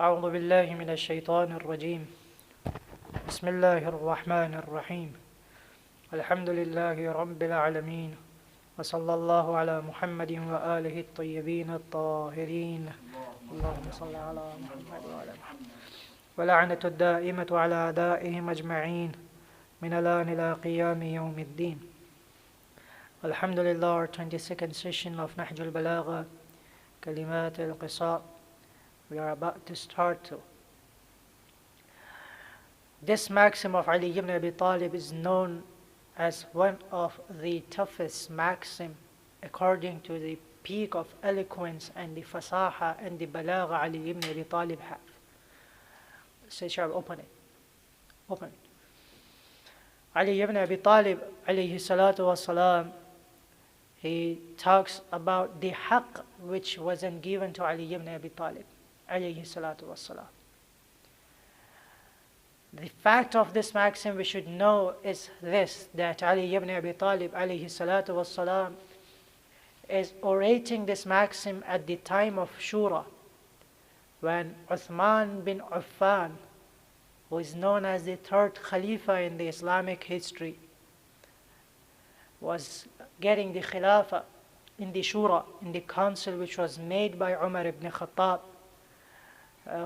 أعوذ بالله من الشيطان الرجيم. بسم الله الرحمن الرحيم. الحمد لله رب العالمين، وصلى الله على محمد وآله الطيبين الطاهرين. اللهم صل على محمد وعلى محمد. ولعنة الدائمة على أعدائهم أجمعين من الآن إلى قيام يوم الدين. Alhamdulillah, our 22nd session of Nehjul Balagha, Kalimat al-Qisa. We are about to start. This maxim of Ali ibn Abi Talib is known as one of the toughest maxim according to the peak of eloquence and the fasaha and the balagha Ali ibn Abi Talib have. Say, Shab, open it. Open it. Ali ibn Abi Talib, alayhi salatu wassalam, he talks about the haqq which wasn't given to Ali ibn Abi Talib, alayhi salatu wassalam. The fact of this maxim we should know is this, that Ali ibn Abi Talib, alayhi salatu wassalam, is orating this maxim at the time of Shura, when Uthman bin Affan, who is known as the third Khalifa in the Islamic history, was getting the Khilafah in the Shura, in the council which was made by Umar ibn Khattab,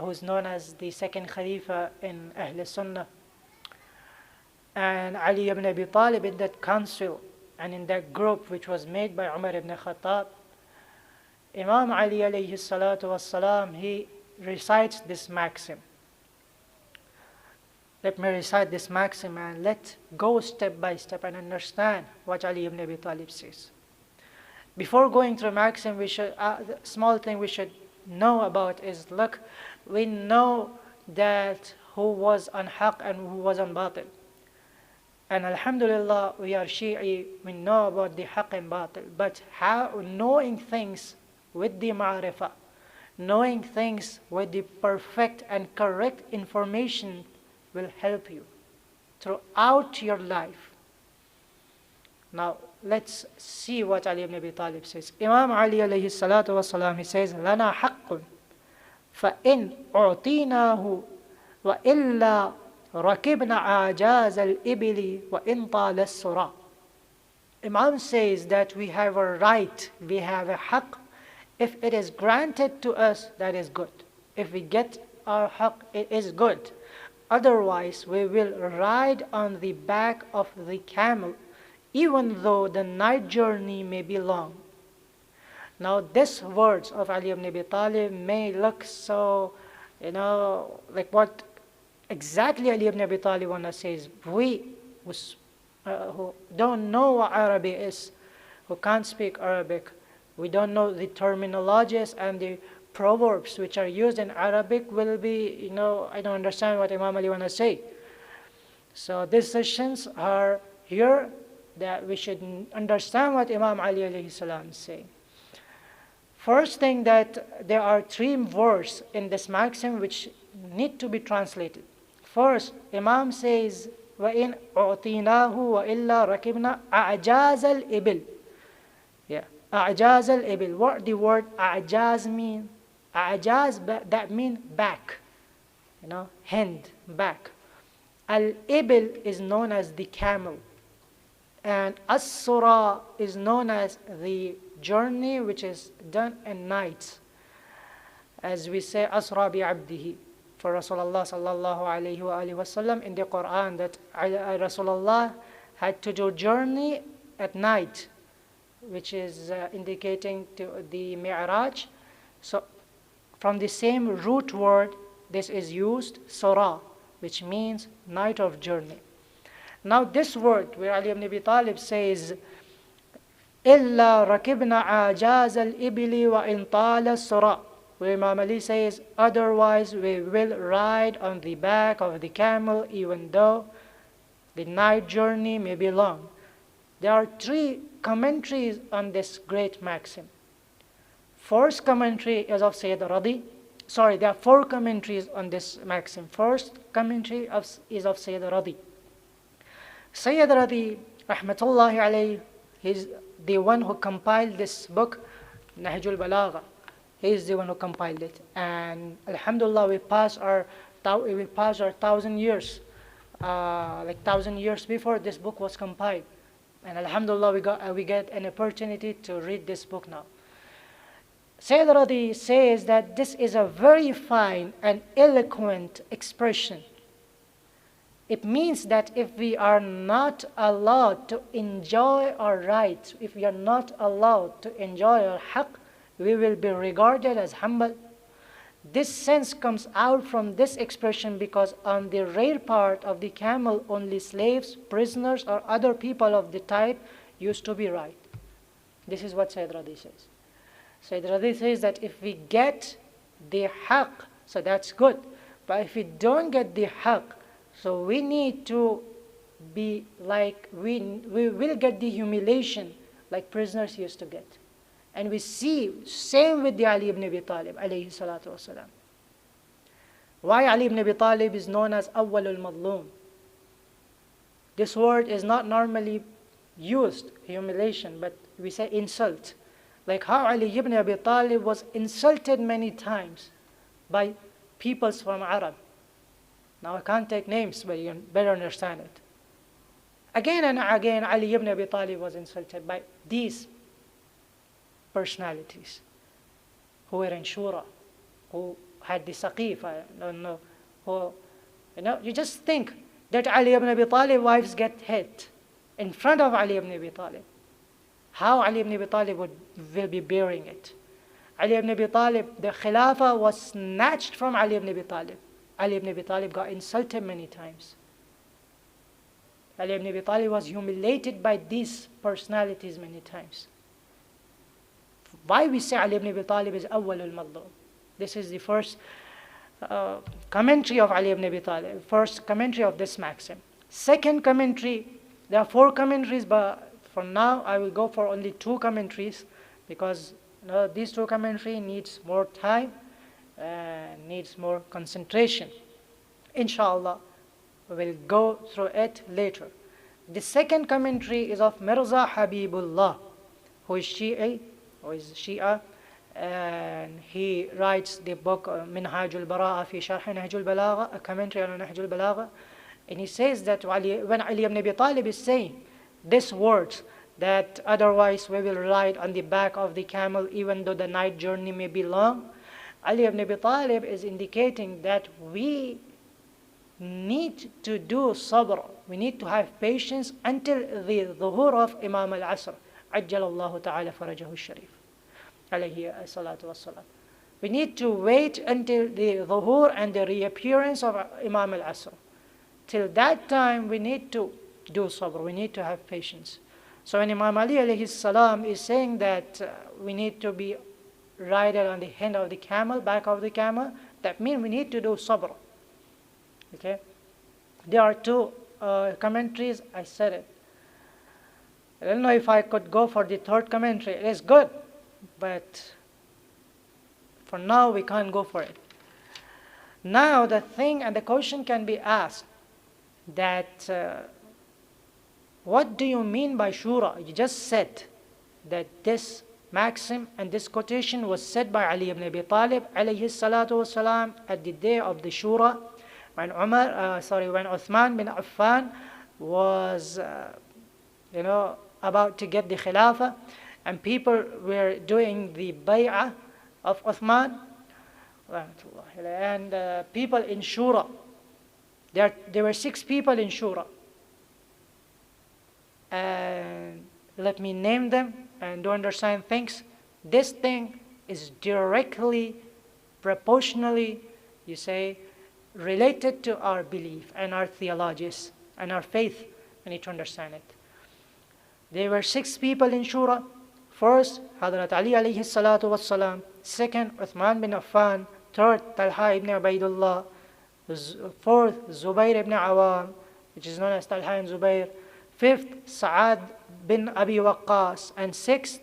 who is known as the second Khalifa in Ahl Sunnah. And Ali ibn Abi Talib in that council and in that group which was made by Umar ibn Khattab, Imam Ali alayhi salatu wassalam, he recites this maxim. Let me recite this maxim and let's go step by step and understand what Ali ibn Abi Talib says. Before going through maxim, we should, small thing we should know about is, look, we know that who was on haqq and who was on batil. And alhamdulillah, we are Shi'i, we know about the haqq and batil. But how knowing things with the ma'rifah, knowing things with the perfect and correct information will help you throughout your life. Now, let's see what Ali ibn Abi Talib says. Imam Ali alayhi salatu wasalam, he says, لَنَا حَقٌّ فَإِنْ أُعْطِينَاهُ وَإِلَّا رَكِبْنَا عَجَازَ الْإِبِلِ وَإِنْ طَالَ السُّرَى. Imam says that we have a right, we have a haqq. If it is granted to us, that is good. If we get our haqq, it is good. Otherwise, we will ride on the back of the camel, even though the night journey may be long. Now, these words of Ali ibn Abi Talib may look so, like what exactly Ali ibn Abi Talib wanna say is, we who don't know what Arabic is, who can't speak Arabic, we don't know the terminologies and the proverbs which are used in Arabic will be, I don't understand what Imam Ali wanna say. So these sessions are here that we should understand what Imam Ali alayhi salam is saying. First thing, that there are three words in this maxim which need to be translated. First, Imam says, وَإِنْ أُعْطِينَاهُ وَإِلَّا رَكِبْنَا أَعْجَازَ الْإِبِلِ. Yeah, أَعْجَازَ الْإِبِلِ. What the word أَعْجَاز mean? أَعْجَاز, that means back, hand, back. Al-Ibil is known as the camel. And As-Sura is known as the journey which is done at night. As we say, Asra bi abdihi. For Rasulullah sallallahu alayhi wa alihi wasallam in the Quran, that Rasulullah had to do journey at night, which is indicating to the Mi'raj. So from the same root word, this is used, Surah, which means night of journey. Now this word where Ali ibn Abi Talib says, إِلَّا رَكِبْنَا عَجَازَ الْإِبِلِ وَإِنْ طَالَ السُّرَى, where Imam Ali says, otherwise we will ride on the back of the camel even though the night journey may be long. There are three commentaries on this great maxim. First commentary is of Sayyid Radi. Sorry, there are four commentaries on this maxim. First commentary is of Sayyid Radi. Sayyid Radi, rahmatullahi alayhi, he's the one who compiled this book, Nehjul Balagha. He is the one who compiled it. And alhamdulillah, we passed our 1,000 years, like 1,000 years before this book was compiled. And alhamdulillah, we get an opportunity to read this book now. Sayyid Radi says that this is a very fine and eloquent expression. It means that if we are not allowed to enjoy our rights, if we are not allowed to enjoy our haqq, we will be regarded as humble. This sense comes out from this expression because on the rear part of the camel, only slaves, prisoners, or other people of the type used to be right. This is what Sayyid Radi says. Sayyid Radi says that if we get the haqq, so that's good. But if we don't get the haqq, so we need to be like, we will get the humiliation like prisoners used to get. And we see, same with the Ali ibn Abi Talib, alayhi salatu wasalam. Why Ali ibn Abi Talib is known as Awwalul Madlum? This word is not normally used, humiliation, but we say insult. Like how Ali ibn Abi Talib was insulted many times by peoples from Arab. Now I can't take names, but you better understand it. Again and again, Ali ibn Abi Talib was insulted by these personalities who were in Shura, who had the Saqif, I don't know, who, you just think that Ali ibn Abi Talib wives get hit in front of Ali ibn Abi Talib. How Ali ibn Abi Talib will be bearing it. Ali ibn Abi Talib, the Khilafah was snatched from Ali ibn Abi Talib. Ali ibn Abi Talib got insulted many times. Ali ibn Abi Talib was humiliated by these personalities many times. Why we say Ali ibn Abi Talib is Awwalul Madlum? This is the first commentary of Ali ibn Abi Talib, first commentary of this maxim. Second commentary, there are 4 commentaries, but for now I will go for only 2 commentaries because these 2 commentaries needs more time and needs more concentration. Inshallah, we will go through it later. The second commentary is of Mirza Habibullah, who is Shia, and he writes the book Nehjul Balagha fi Sharh Nehjul Balagha, a commentary on Nehjul Balagha, and he says that when Ali ibn Abi Talib is saying these words, that otherwise we will ride on the back of the camel even though the night journey may be long, Ali ibn Abi Talib is indicating that we need to do sabr, we need to have patience until the dhuhur of Imam Al-Asr, Ajjalallahu ta'ala farajahu sharif, alayhi salatu wassalam. We need to wait until the dhuhur and the reappearance of Imam Al-Asr. Till that time we need to do sabr, we need to have patience. So when Imam Ali alayhi salam is saying that we need to be ridden on the hand of the camel, back of the camel, that means we need to do sabr. Okay? There are 2 commentaries, I said it. I don't know if I could go for the 3rd commentary. It is good, but for now we can't go for it. Now the thing and the question can be asked that what do you mean by shura? You just said that this maxim and this quotation was said by Ali ibn Abi Talib alayhi salatu wasalam at the day of the shura when when Uthman bin Affan was about to get the Khilafah, and people were doing the bay'ah of Uthman, and people in Shura. There were 6 people in Shura. And let me name them and do understand things. This thing is directly, proportionally, you say, related to our belief and our theologies and our faith. We need to understand it. There were 6 people in Shura. First, Hadrat Ali alayhi salatu wassalam. Second, Uthman bin Affan. Third, Talha ibn Ubaidullah. Fourth, Zubair ibn Awam, which is known as Talha and Zubair. Fifth, Sa'ad bin Abi Waqqas. And sixth,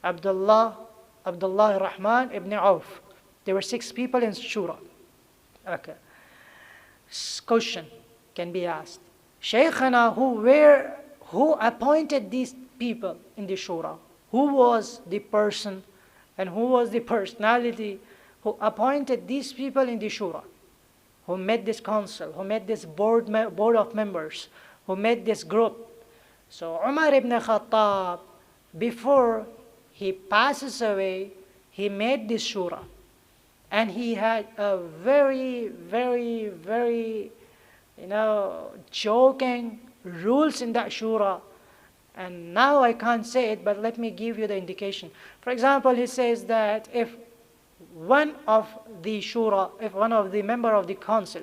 Abdullah Rahman ibn Auf. There were 6 people in Shura. Okay. Question can be asked. Shaykhana, who appointed these people in the Shura? Who was the person And who was the personality who appointed these people in the shura, who made this council, who made this board of members, who made this group? So Umar ibn Khattab, before he passes away, he made this shura. And he had a very, very, very, joking rules in that shura. And now I can't say it, but let me give you the indication. For example, he says that if one of the shura, if one of the member of the council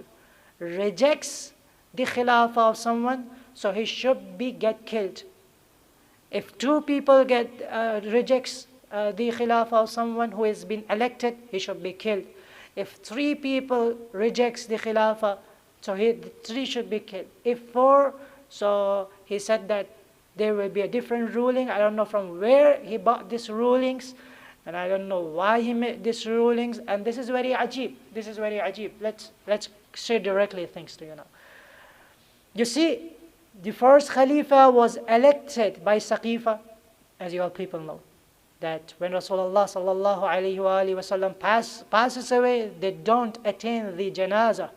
rejects the khilafah of someone, so he should get killed. If two people rejects the khilafah of someone who has been elected, he should be killed. If three people rejects the khilafah, so the three should be killed. If four, so he said that there will be a different ruling. I don't know from where he bought these rulings, and I don't know why he made these rulings. And this is very ajib. This is very ajib. Let's say directly things to you now. You see, the first Khalifa was elected by Saqifa, as you all people know, that when Rasulullah sallallahu alayhi wa sallam passes away, they don't attend the janazah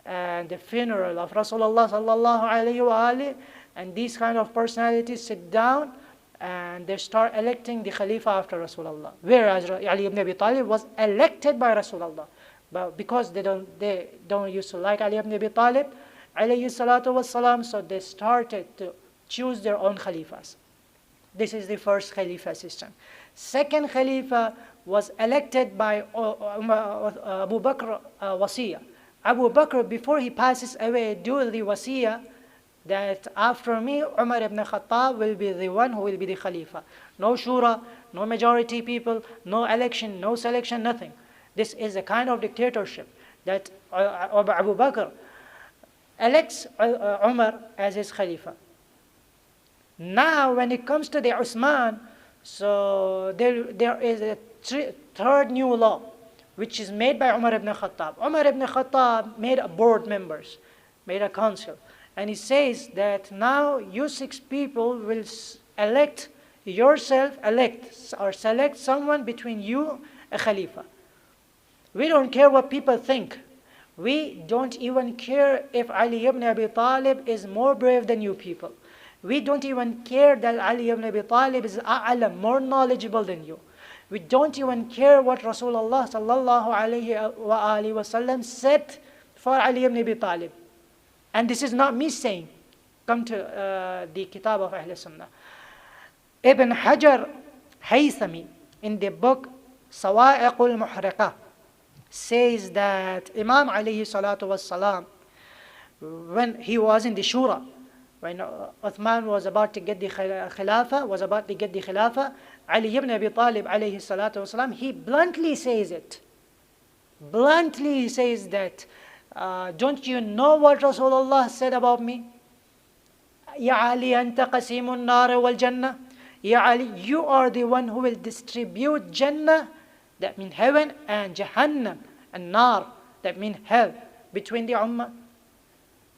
and the funeral of Rasulullah sallallahu alayhi wa, and these kind of personalities sit down and they start electing the Khalifa after Rasulullah. Whereas Ali ibn Abi Talib was elected by Rasulullah, but because they don't used to like Ali ibn Abi Talib alayhi salatu wassalam, so they started to choose their own Khalifas. This is the first Khalifa system. Second Khalifa was elected by Abu Bakr Wasiya. Abu Bakr, before he passes away, do the Wasiya that after me, Umar ibn Khattab will be the one who will be the Khalifa. No shura, no majority people, no election, no selection, nothing. This is a kind of dictatorship that Abu Bakr elects Umar as his Khalifa. Now, when it comes to the Uthman, so there is a third new law, which is made by Umar ibn Khattab. Umar ibn Khattab made a board members, made a council. And he says that now you 6 people will elect or select someone between you, a Khalifa. We don't care what people think. We don't even care if Ali ibn Abi Talib is more brave than you people. We don't even care that Ali ibn Abi Talib is a'lam, more knowledgeable than you. We don't even care what Rasulullah sallallahu alayhi wa sallam said for Ali ibn Abi Talib. And this is not me saying. Come to the Kitab of Ahl Sunnah. Ibn Hajar Haythami, in the book Sawa'iqul Muhriqah, says that Imam alayhi salatu wassalam, when he was in the Shura, when Uthman was about to get the Khilafah, Ali ibn Abi Talib alayhi salatu wasalam, he bluntly says it. Bluntly he says that, don't you know what Rasulullah said about me? Ya Ali, anta qasimun nar wal jannah. Ya Ali, you are the one who will distribute Jannah, that means heaven, and Jahannam, and nar, that means hell, between the ummah.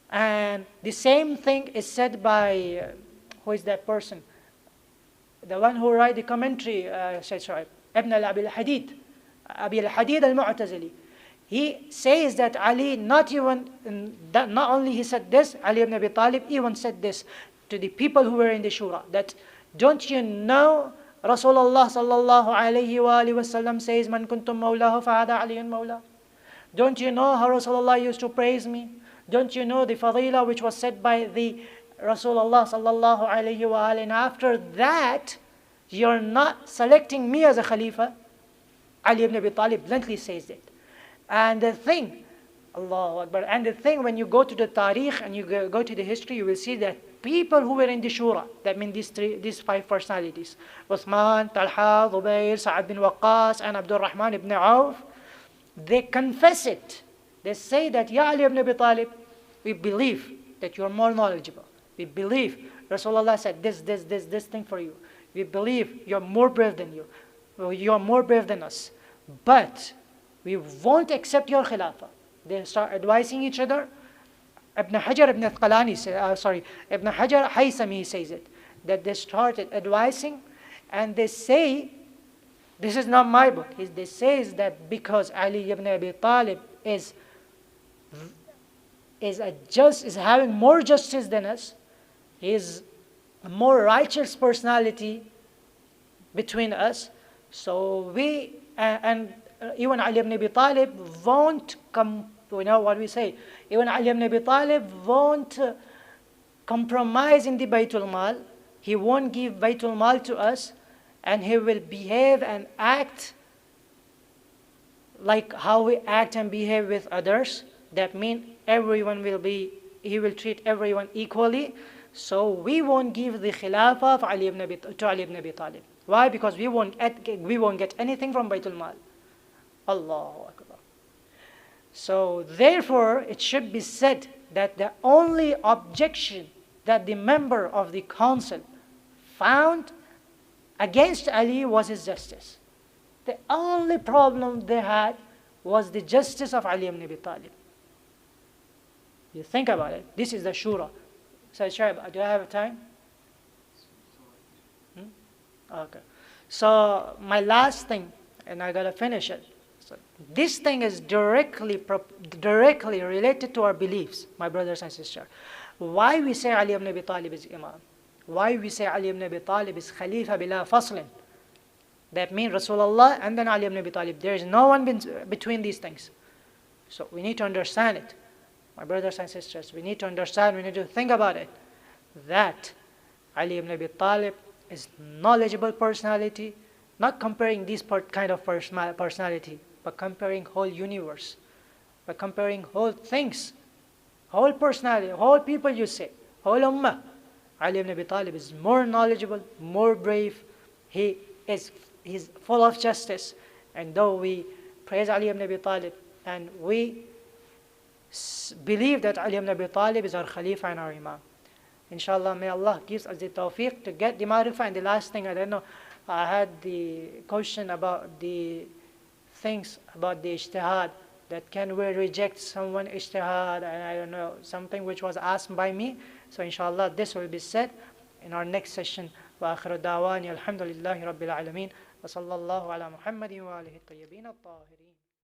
And the same thing is said by, who is that person? The one who write the commentary, Ibn al-Hadid, Abi al-Hadid al-Mu'tazili. He says that Ali, not only he said this, Ali ibn Abi Talib even said this to the people who were in the Shura, that don't you know Rasulullah sallallahu alayhi wa sallam says, man kuntum mawlahu fa'ada aliyun mawla. Don't you know how Rasulullah used to praise me? Don't you know the fadila which was said by the Rasulullah sallallahu alayhi wa alayhi? And after that, you're not selecting me as a Khalifa. Ali ibn Abi Talib bluntly says it. And the thing, Allahu Akbar, and the thing, when you go to the Tariq and you go to the history, you will see that people who were in the Shura, that means these 5 personalities, Uthman, Talha, Zubayr, Sa'ad bin Waqqas, and Abdul Rahman ibn Auf, they confess it. They say that, Ya Ali ibn Abi Talib, we believe that you are more knowledgeable. We believe Rasulullah said this thing for you. We believe you're more brave than you. You are more brave than us. But we won't accept your khilafah. They start advising each other. Ibn Hajar Haythami says it, that they started advising, and they say This is not my book. This says that because Ali ibn Abi Talib is having more justice than us, he is a more righteous personality between us. So we, and even Ali ibn Abi Talib won't come, you know what we say, even Ali ibn Abi Talib won't compromise in the Baytul Mal. He won't give Baytul Mal to us, and he will behave and act like how we act and behave with others. That means he will treat everyone equally. So we won't give the Khilafah to Ali ibn Abi Talib. Why? Because we won't get anything from Baytul Mal. Allahu Akbar. So therefore, it should be said that the only objection that the member of the council found against Ali was his justice. The only problem they had was the justice of Ali ibn Abi Talib. You think about it. This is the shura. So, Shaib, do I have time? Okay. So, my last thing, and I gotta finish it. So, this thing is directly related to our beliefs, my brothers and sisters. Why we say Ali ibn Abi Talib is Imam? Why we say Ali ibn Abi Talib is Khalifa bila faslin? That means Rasulullah and then Ali ibn Abi Talib. There is no one between these things. So we need to understand it. My brothers and sisters, we need to understand, we need to think about it. That Ali ibn Abi Talib is knowledgeable personality, not comparing this kind of personality, but comparing whole universe, but comparing whole things, whole personality, whole people you say, whole ummah. Ali ibn Abi Talib is more knowledgeable, more brave. He's full of justice. And though we praise Ali ibn Abi Talib and we believe that Ali ibn Abi Talib is our Khalifa and our Imam, inshallah, may Allah gives us the tawfiq to get the ma'rifah. And the last thing, I don't know, I had the question about the things about the ijtihad, that can we reject someone ijtihad, and I don't know, something which was asked by me. So inshallah, this will be said in our next session. Wa akhiru da'wani alhamdulillahi rabbil alameen. Wa sallallahu ala Muhammadin wa alihi at-tayyibin at-tahirin.